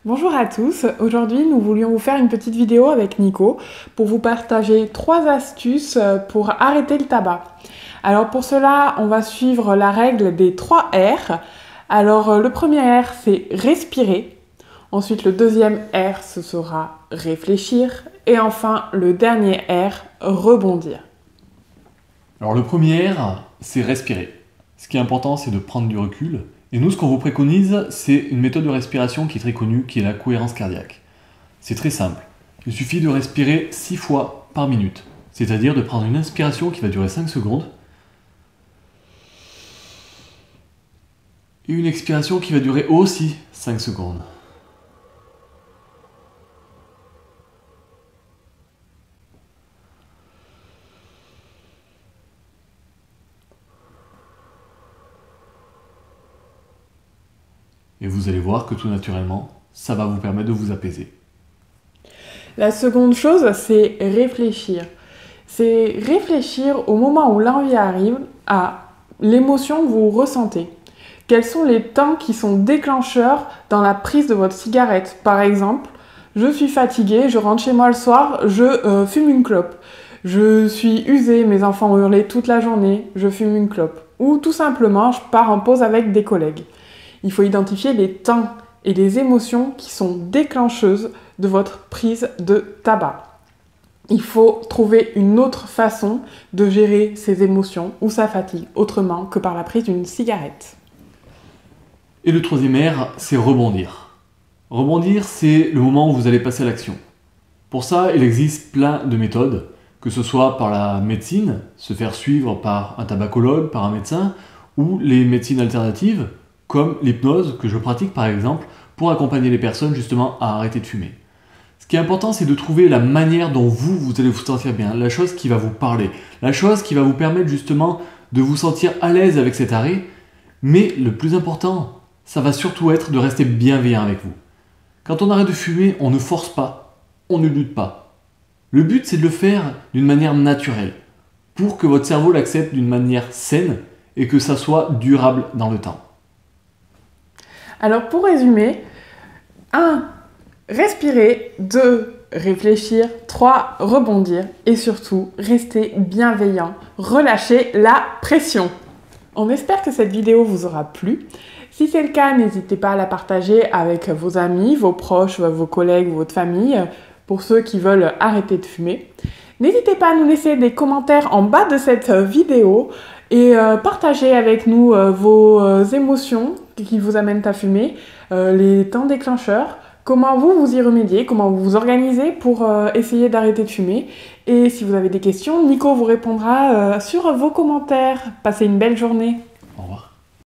Bonjour à tous, aujourd'hui nous voulions vous faire une petite vidéo avec Nico pour vous partager 3 astuces pour arrêter le tabac. Alors pour cela, on va suivre la règle des 3 R. Alors le premier R c'est respirer, ensuite le deuxième R ce sera réfléchir et enfin le dernier R, rebondir. Alors le premier R, c'est respirer. Ce qui est important, c'est de prendre du recul. Et nous, ce qu'on vous préconise, c'est une méthode de respiration qui est très connue, qui est la cohérence cardiaque. C'est très simple. Il suffit de respirer 6 fois par minute. C'est-à-dire de prendre une inspiration qui va durer 5 secondes et une expiration qui va durer aussi 5 secondes. Et vous allez voir que tout naturellement, ça va vous permettre de vous apaiser. La seconde chose, c'est réfléchir. C'est réfléchir au moment où l'envie arrive à l'émotion que vous ressentez. Quels sont les temps qui sont déclencheurs dans la prise de votre cigarette? Par exemple, je suis fatiguée, je rentre chez moi le soir, je fume une clope. Je suis usée, mes enfants ont hurlé toute la journée, je fume une clope. Ou tout simplement, je pars en pause avec des collègues. Il faut identifier les temps et les émotions qui sont déclencheuses de votre prise de tabac. Il faut trouver une autre façon de gérer ses émotions ou sa fatigue autrement que par la prise d'une cigarette. Et le troisième R, c'est rebondir. Rebondir, c'est le moment où vous allez passer à l'action. Pour ça, il existe plein de méthodes, que ce soit par la médecine, se faire suivre par un tabacologue, par un médecin, ou les médecines alternatives, comme l'hypnose que je pratique par exemple, pour accompagner les personnes justement à arrêter de fumer. Ce qui est important, c'est de trouver la manière dont vous allez vous sentir bien, la chose qui va vous parler, la chose qui va vous permettre justement de vous sentir à l'aise avec cet arrêt, mais le plus important, ça va surtout être de rester bienveillant avec vous. Quand on arrête de fumer, on ne force pas, on ne lutte pas. Le but, c'est de le faire d'une manière naturelle, pour que votre cerveau l'accepte d'une manière saine et que ça soit durable dans le temps. Alors pour résumer, 1. Respirer, 2. Réfléchir, 3. Rebondir et surtout, rester bienveillant, relâcher la pression. On espère que cette vidéo vous aura plu. Si c'est le cas, n'hésitez pas à la partager avec vos amis, vos proches, vos collègues, votre famille, pour ceux qui veulent arrêter de fumer. N'hésitez pas à nous laisser des commentaires en bas de cette vidéo et partagez avec nous vos émotions qui vous amènent à fumer, les temps déclencheurs, comment vous y remédiez, comment vous vous organisez pour essayer d'arrêter de fumer. Et si vous avez des questions, Nico vous répondra sur vos commentaires. Passez une belle journée.